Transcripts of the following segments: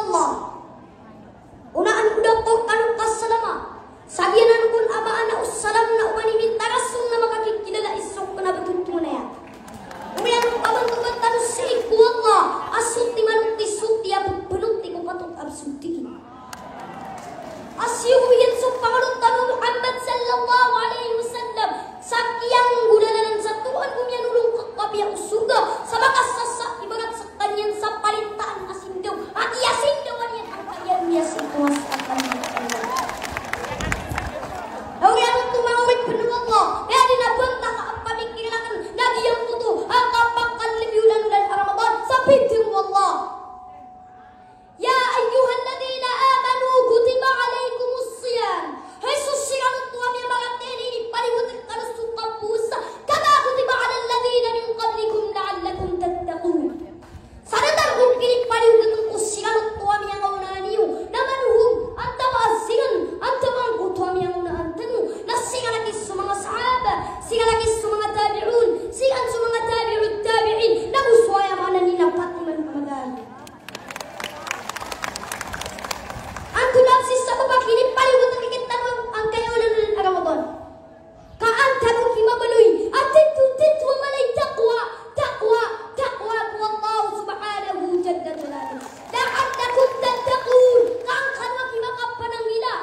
Allah. Unaan udah Quran kasalama. Sagianan kun aba ana ussalam na umani minta rasul na makakikilala isok na betutu na ya. Umian paman tukan tanusik ku Allah. Asuti manuti suti abu penuti ku patut absuti. Asyuhu yansuk pangalut tanu Muhammad sallallahu alaihi wasallam. Sakiang gudanan satuan umian ulung kekabia usurga. Sabakas sasa ibarat sekanyan sapalintaan asindaw. Aki asindaw wanian angkayang yasin kuasakan. Umian untuk maurik penuh Allah. Ya dinabantah apa mikirkan nabi yang tutuh. Akapakan lebih ulan Ramadan. Sabitir Allah. Ya ayyuhalladzina amanu kutiba alaikumus siyam. Jesus siram tuam yang bagateni ini pariwutik kanus suka puasa. Kama kutiba alal ladzina min qablikum la'allakum tattaqun. Sadar ukiri pariwutik siram tuam yang kaunaniu. Namanuhum anta masigan anta mangku tuam yang kaunantanu. Nasigan lagi semua sahabat, sigan lagi semua tabi'un, sigan semua tabi'ut tabi'in. Nabu suaya mana ni dapat iman pamagai. Antu nafsi sa babak ini paling utang kita ang kaya ulan Ramadan. Kaan tanong kimabaluy. Atitu malay taqwa ku Allah subhanahu jalla jalaluhu. La'allakum tattaqun. Kaan kanwa kimakapanang nila.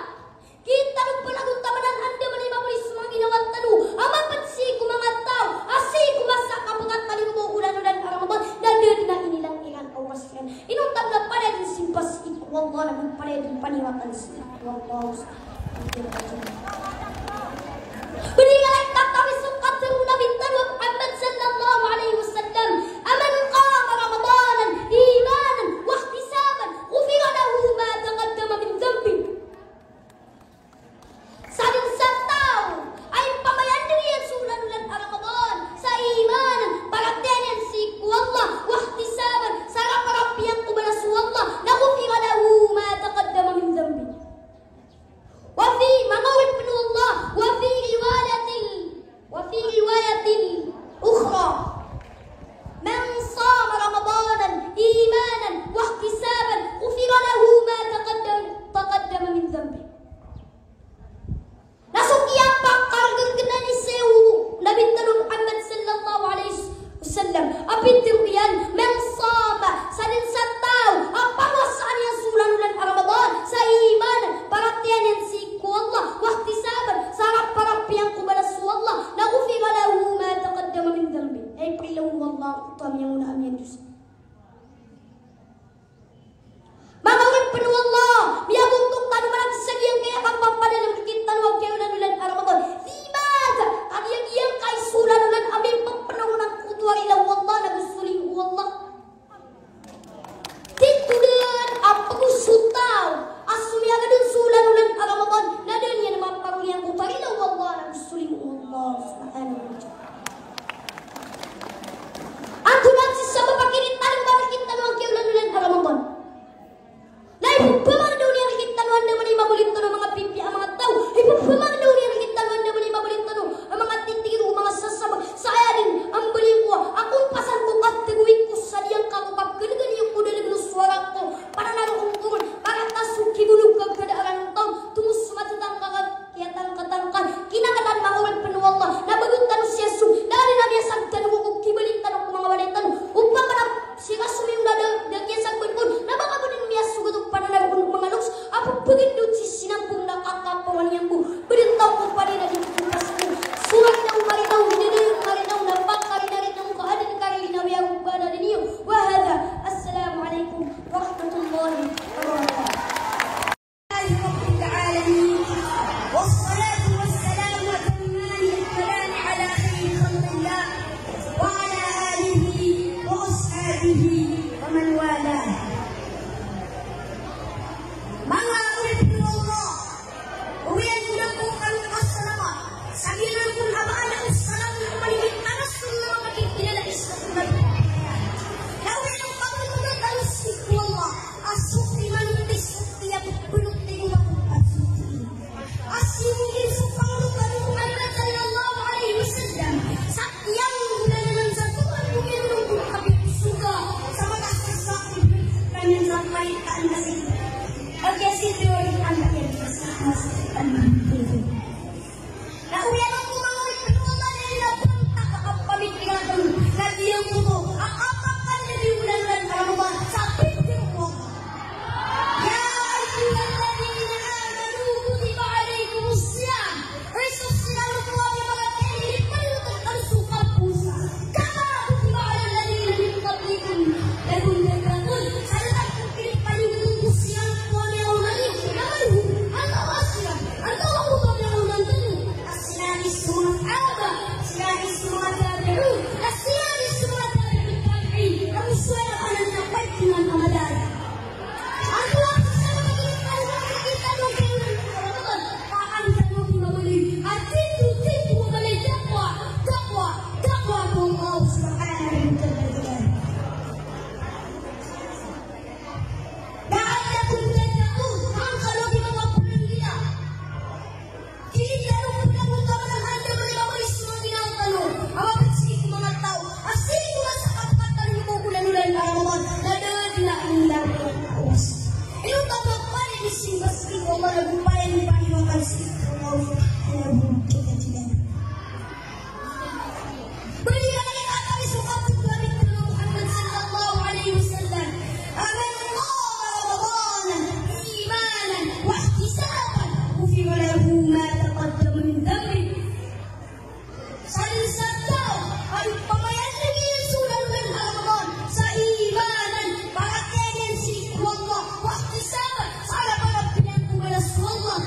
Kita nung palagun tamanan anda malay mamulis mga ginawang tanu. Ama patsi ku mga tao. Asi ku masa kapagat taling mo ulan Ramadan. Dan na inilang ikan awas yan. Inutang na pada din simpas iku Allah namun pada din paniwatan sila. Allah Berilah kata wisukat teruna bintang Muhammad sallallahu alaihi wasallam. Aman qama Ramadanan imanan wa ihtisaban ghufira lahu ma taqaddama min dhanbi. Saling satau ay pamayan diriyan sulan-ulan Ramadan sa imanan pagatian si Allah wa ihtisaban sa rapiang kubala su Allah na ghufira lahu ma taqaddama min dhanbi. Wa fi Asya'i semua tabi'u, asya'i semua tabi'u tabi'i. Kamu suara anak dapat dengan Ramadan. Aku bersama dengan kita mungkin Ramadan. Kaan kamu kembali. Hati itu kembali takwa, takwa, takwa Allah Subhanahu wa Ta'ala. La'allakum tattaqun. Kalau di bawah bulan dia. Kita pulang utama Anda melewati semua tinatalo. Awak bersih mga tao. Asik ko sa kapatan mo bulan-bulan Ramadan. Nadala ilang awas. Ilo tapos pa rin simbas ko malagupayan ni Panginoon kasi ikaw ay kita tidak. Berikan kata suka dari Muhammad sallallahu alaihi wasallam. Aman Ramadan imanan wa ihtisaban ghufira lahu ma taqaddama min dhanbi. Saling sabdaw ay pamayan lagi ng sunan ng Ramadan sa imanan para kenyan si Allah wa ihtisaban sa para pinagkumalas Allah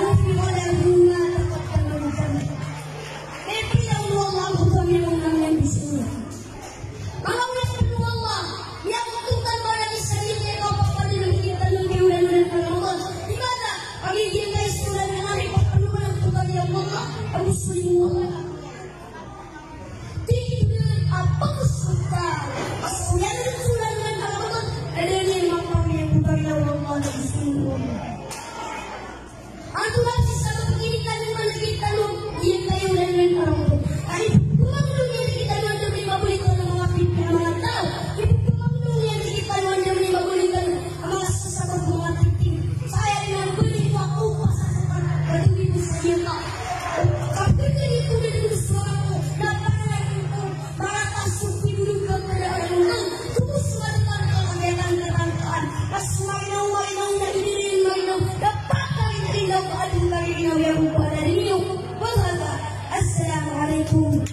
ghufira lahu ma taqaddama min dhanbi. Kaya Allah kami mengenang di sini. Kalau yang Allah yang Tuhan barang sendiri kau pada kita mengenang Ramadan. Di mana kami kita sudah mengenal perluan Tuhan yang Allah kami semua. Tidak apa sudah yang sudah mengenal Ramadan ada yang kami yang Tuhan yang Allah di sini. Aku masih sama begini kan mana kita lu dia kayu dan Ramadan. Ay pumangulong yan kita lu anda may mabulitan ng mga pipi ng mga tao. Pumangulong yan kita lu anda may mabulitan ang mga sasabag mga titim. Sayang na buli ko ako pasasukan patuloy ko sa iyo ka. Kapag ganito ganito gusto ako napangalain ko mga kasong pinulog ka pala Ramadan. Tumuswalitan ka kagayan katangkaan. Mas marinaw na inirin napakain-inaw ka ating karinaw yung pala ninyo. Assalamualaikum